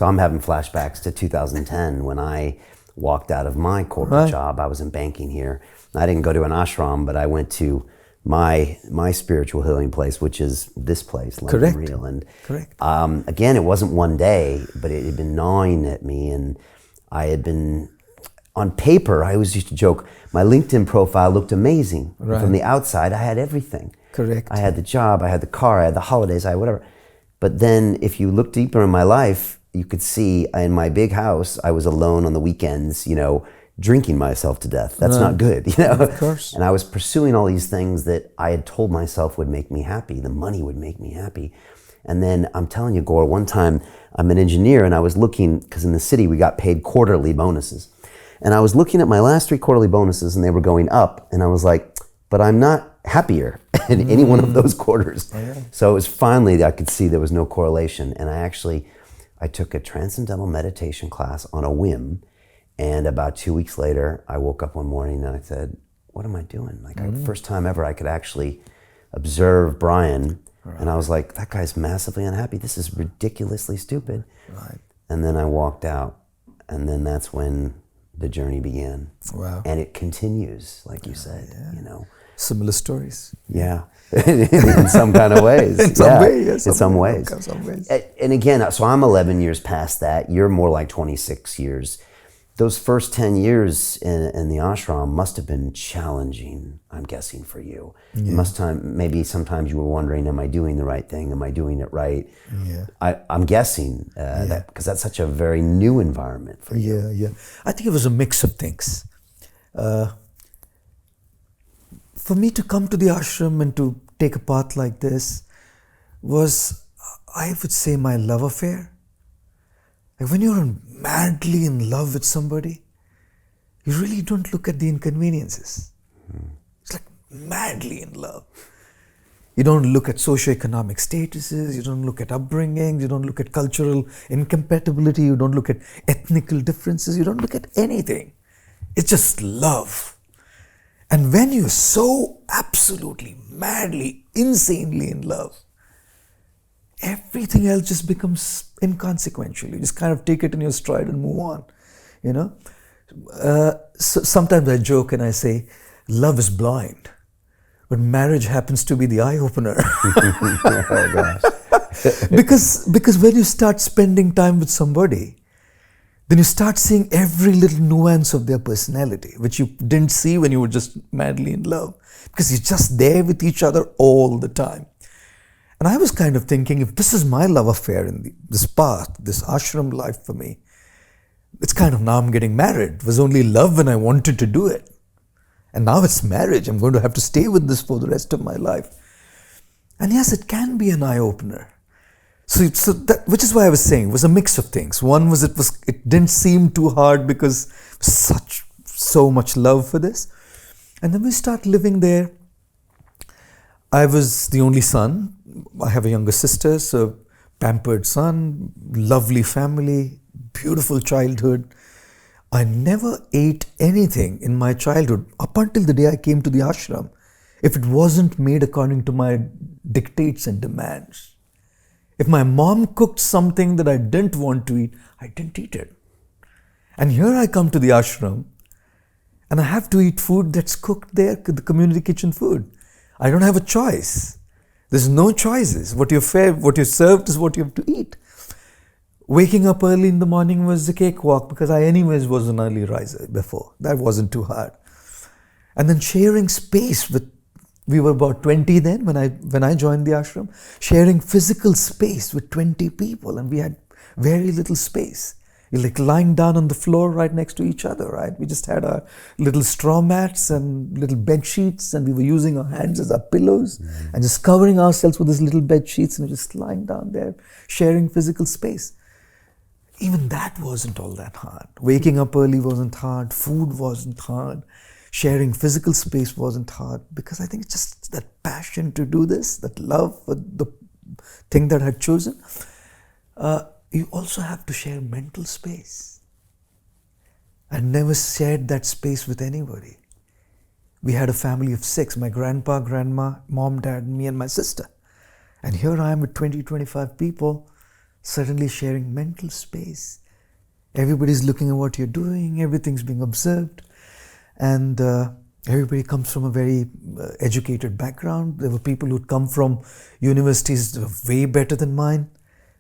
So I'm having flashbacks to 2010 when I walked out of my corporate job. I was in banking here. I didn't go to an ashram, but I went to my spiritual healing place, which is this place, London Real. And again, it wasn't one day, but it had been gnawing at me, and I had been, on paper, I always used to joke, my LinkedIn profile looked amazing. From the outside, I had everything. I had the job, I had the car, I had the holidays, I had whatever. But then if you look deeper in my life, you could see in my big house, I was alone on the weekends, drinking myself to death. That's not good, Of course. And I was pursuing all these things that I had told myself would make me happy. The money would make me happy. And then I'm telling you, Gaur, one time I'm an engineer and I was looking, because in the city we got paid quarterly bonuses. And I was looking at my last 3 quarterly bonuses and they were going up. And I was like, but I'm not happier in any one of those quarters. So it was finally, I could see there was no correlation. And I took a transcendental meditation class on a whim. And about 2 weeks later, I woke up one morning and I said, what am I doing? First time ever I could actually observe Brian. And I was like, that guy's massively unhappy. This is ridiculously stupid. And then I walked out. And then that's when the journey began. And it continues, like you said, Similar stories. Yeah, in some kind of ways. In some ways. And again, so I'm 11 years past that. You're more like 26 years. Those first 10 years in the ashram must have been challenging, I'm guessing, for you. Maybe sometimes you were wondering, am I doing the right thing? Am I doing it right? I'm guessing that because that's such a very new environment for you. I think it was a mix of things. For me to come to the ashram and to take a path like this was, I would say, my love affair. Like when you're madly in love with somebody, you really don't look at the inconveniences. It's like madly in love. You don't look at socioeconomic statuses, you don't look at upbringing, you don't look at cultural incompatibility, you don't look at ethnical differences, you don't look at anything. It's just love. And when you're so absolutely, madly, insanely in love, everything else just becomes inconsequential. You just kind of take it in your stride and move on, So sometimes I joke and I say, love is blind, but marriage happens to be the eye-opener. Oh, gosh. Because when you start spending time with somebody, then you start seeing every little nuance of their personality, which you didn't see when you were just madly in love, because you're just there with each other all the time. And I was kind of thinking, if this is my love affair in this path, this ashram life for me, it's kind of now I'm getting married. It was only love when I wanted to do it. And now it's marriage. I'm going to have to stay with this for the rest of my life. And yes, it can be an eye-opener. So that, which is why I was saying, it was a mix of things. One was it didn't seem too hard because so much love for this. And then we start living there. I was the only son. I have a younger sister, so pampered son, lovely family, beautiful childhood. I never ate anything in my childhood up until the day I came to the ashram if it wasn't made according to my dictates and demands. If my mom cooked something that I didn't want to eat, I didn't eat it. And here I come to the ashram and I have to eat food that's cooked there, the community kitchen food. I don't have a choice. There's no choices. What you're served is what you have to eat. Waking up early in the morning was a cakewalk because I anyways was an early riser before. That wasn't too hard. And then sharing space with, we were about 20 then when I joined the ashram, sharing physical space with 20 people, and we had very little space. You're like lying down on the floor right next to each other, right? We just had our little straw mats and little bed sheets, and we were using our hands as our pillows and just covering ourselves with these little bed sheets and just lying down there, sharing physical space. Even that wasn't all that hard. Waking up early wasn't hard. Food wasn't hard. Sharing physical space wasn't hard, because I think it's just that passion to do this, that love for the thing that I had chosen. You also have to share mental space. I never shared that space with anybody. We had a family of 6, my grandpa, grandma, mom, dad, me and my sister. And here I am with 20, 25 people suddenly sharing mental space. Everybody's looking at what you're doing, everything's being observed, and everybody comes from a very educated background. There were people who'd come from universities that were way better than mine,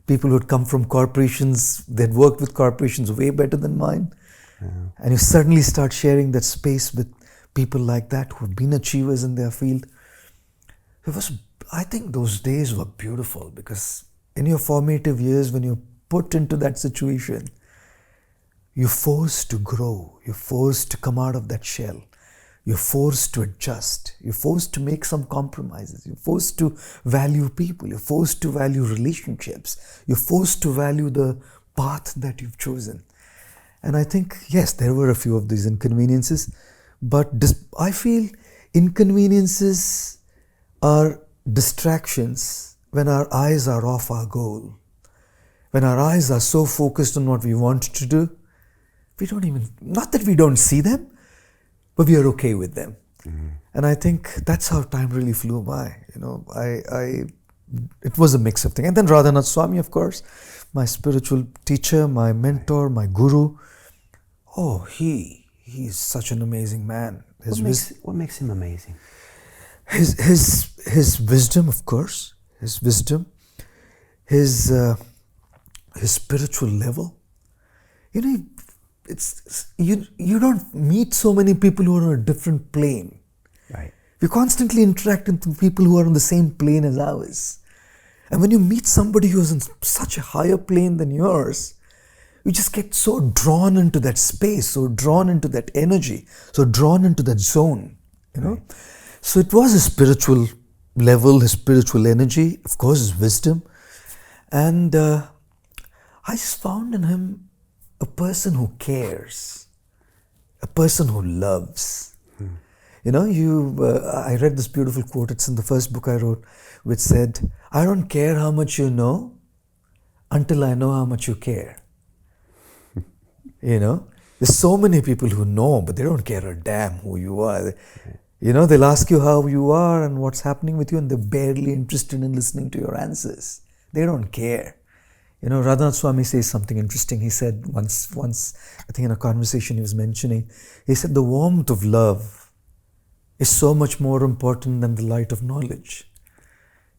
people who'd come from corporations, they'd worked with corporations way better than mine. Yeah. And you suddenly start sharing that space with people like that who've been achievers in their field. I think those days were beautiful, because in your formative years, when you're put into that situation, you're forced to grow, you're forced to come out of that shell, you're forced to adjust, you're forced to make some compromises, you're forced to value people, you're forced to value relationships, you're forced to value the path that you've chosen. And I think, yes, there were a few of these inconveniences, but I feel inconveniences are distractions when our eyes are off our goal. When our eyes are so focused on what we want to do, we don't even, not that we don't see them, but we are okay with them. Mm-hmm. And I think that's how time really flew by. You know, it was a mix of things. And then Radhanath Swami, of course, my spiritual teacher, my mentor, my guru. Oh, he's such an amazing man. What makes him amazing? His wisdom, of course, his wisdom, his spiritual level. You know, you don't meet so many people who are on a different plane. Right. We're constantly interacting with people who are on the same plane as ours. And when you meet somebody who's on such a higher plane than yours, you just get so drawn into that space, so drawn into that energy, so drawn into that zone, you know. Right. So it was his spiritual level, his spiritual energy, of course his wisdom. And I just found in him a person who cares, a person who loves. You know, I read this beautiful quote, it's in the first book I wrote, which said, "I don't care how much you know until I know how much you care." You know, there's so many people who know, but they don't care a damn who you are. You know, they'll ask you how you are and what's happening with you, and they're barely interested in listening to your answers. They don't care. You know, Radhanath Swami says something interesting. He said once, I think in a conversation he was mentioning, he said the warmth of love is so much more important than the light of knowledge.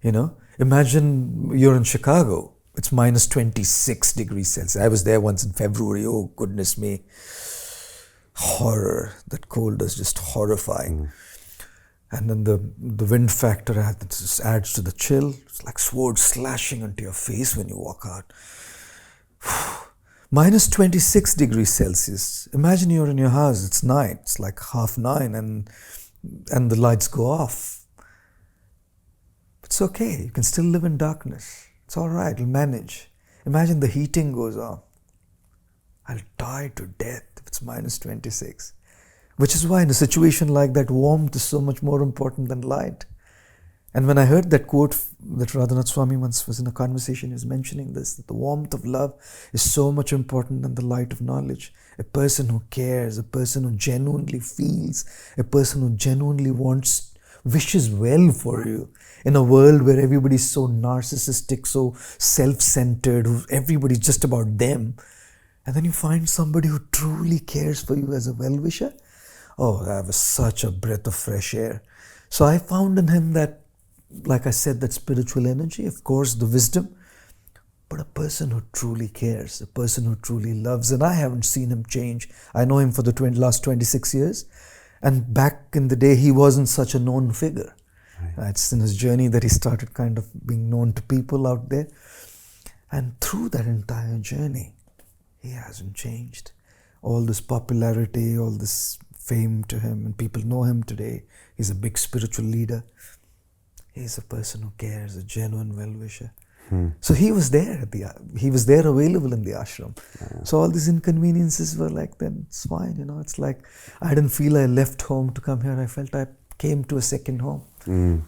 You know, imagine you're in Chicago. It's minus 26 degrees Celsius. I was there once in February. Oh, goodness me. Horror. That cold is just horrifying. And then the wind factor adds to the chill. It's like swords slashing into your face when you walk out. Minus 26 degrees Celsius. Imagine you're in your house. It's night. It's like 9:30 and the lights go off. It's okay. You can still live in darkness. It's all right. You'll manage. Imagine the heating goes on. I'll die to death if it's minus 26. Which is why in a situation like that, warmth is so much more important than light. And when I heard that quote that Radhanath Swami once was in a conversation, he was mentioning this, that the warmth of love is so much important than the light of knowledge. A person who cares, a person who genuinely feels, a person who genuinely wishes well for you. In a world where everybody's so narcissistic, so self-centered, everybody's just about them. And then you find somebody who truly cares for you as a well-wisher. Oh, that was such a breath of fresh air. So I found in him that, like I said, that spiritual energy, of course, the wisdom, but a person who truly cares, a person who truly loves. And I haven't seen him change. I know him for the last 26 years. And back in the day, he wasn't such a known figure. Right. It's in his journey that he started kind of being known to people out there. And through that entire journey, he hasn't changed. All this popularity, all this fame to him, and people know him today. He's a big spiritual leader. He's a person who cares, a genuine well-wisher. So he was there available in the ashram. Yeah. So all these inconveniences were like, then it's fine, you know. It's like I didn't feel I left home to come here. I felt I came to a second home.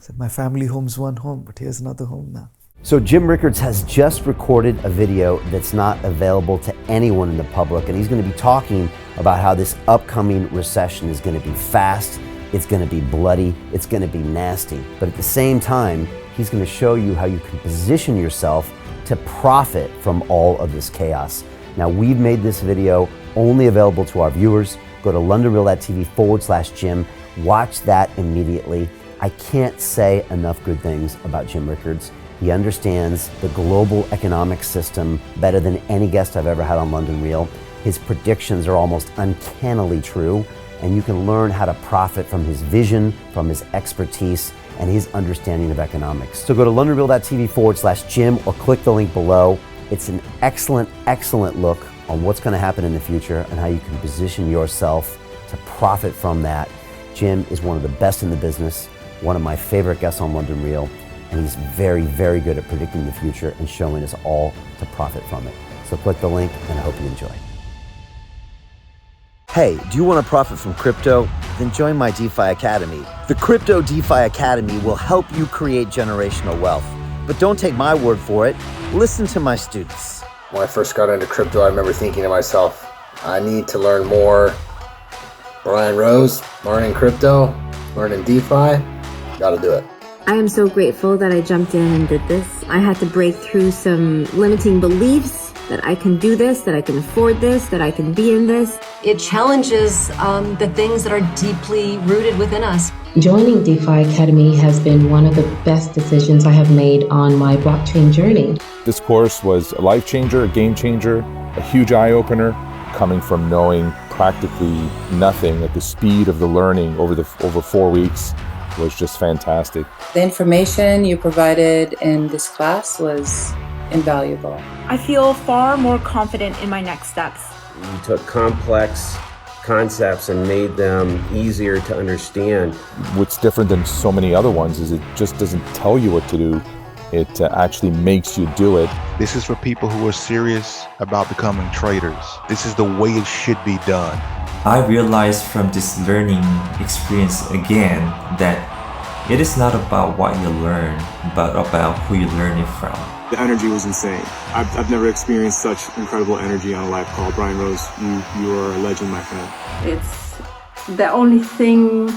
So my family home's one home, but here's another home now. So Jim Rickards has just recorded a video that's not available to anyone in the public, and he's going to be talking about how this upcoming recession is going to be fast, it's going to be bloody, it's going to be nasty. But at the same time, he's going to show you how you can position yourself to profit from all of this chaos. Now, we've made this video only available to our viewers. Go to londonreal.tv/Jim. Watch that immediately. I can't say enough good things about Jim Rickards. He understands the global economic system better than any guest I've ever had on London Real. His predictions are almost uncannily true, and you can learn how to profit from his vision, from his expertise, and his understanding of economics. So go to londonreal.tv/Jim or click the link below. It's an excellent, excellent look on what's going to happen in the future and how you can position yourself to profit from that. Jim is one of the best in the business, one of my favorite guests on London Real, and he's very, very good at predicting the future and showing us all to profit from it. So click the link, and I hope you enjoy. Hey, do you want to profit from crypto? Then join my DeFi Academy. The Crypto DeFi Academy will help you create generational wealth. But don't take my word for it. Listen to my students. When I first got into crypto, I remember thinking to myself, I need to learn more. Brian Rose, learning crypto, learning DeFi, gotta do it. I am so grateful that I jumped in and did this. I had to break through some limiting beliefs that I can do this, that I can afford this, that I can be in this. It challenges the things that are deeply rooted within us. Joining DeFi Academy has been one of the best decisions I have made on my blockchain journey. This course was a life changer, a game changer, a huge eye-opener, coming from knowing practically nothing at the speed of the learning over 4 weeks was just fantastic. The information you provided in this class was invaluable. I feel far more confident in my next steps. You took complex concepts and made them easier to understand. What's different than so many other ones is it just doesn't tell you what to do. It actually makes you do it. This is for people who are serious about becoming traders. This is the way it should be done. I realized from this learning experience again that it is not about what you learn, but about who you learn it from. The energy was insane. I've never experienced such incredible energy on a live call. Brian Rose, you are a legend, my friend. It's the only thing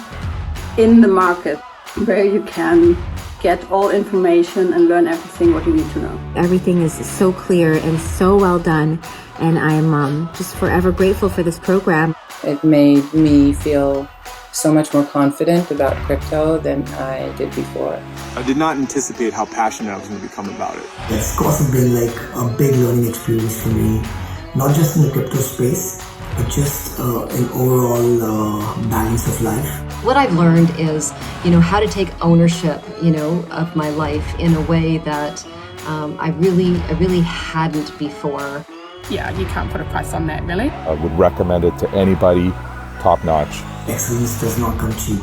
in the market where you can get all information and learn everything what you need to know. Everything is so clear and so well done, and I'm just forever grateful for this program. It made me feel so much more confident about crypto than I did before. I did not anticipate how passionate I was going to become about it. It's also been like a big learning experience for me, not just in the crypto space, but just in overall balance of life. What I've learned is, how to take ownership, of my life in a way that I really hadn't before. Yeah, you can't put a price on that, really. I would recommend it to anybody, top notch. Excellence does not come cheap.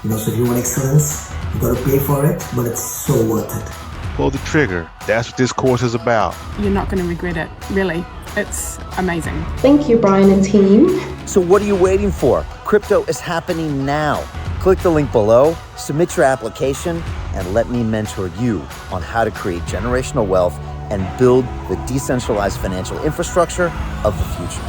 So if you want excellence, you gotta pay for it, but it's so worth it. Pull the trigger. That's what this course is about. You're not going to regret it, really. It's amazing. Thank you, Brian and team. So what are you waiting for? Crypto is happening now. Click the link below, submit your application, and let me mentor you on how to create generational wealth and build the decentralized financial infrastructure of the future.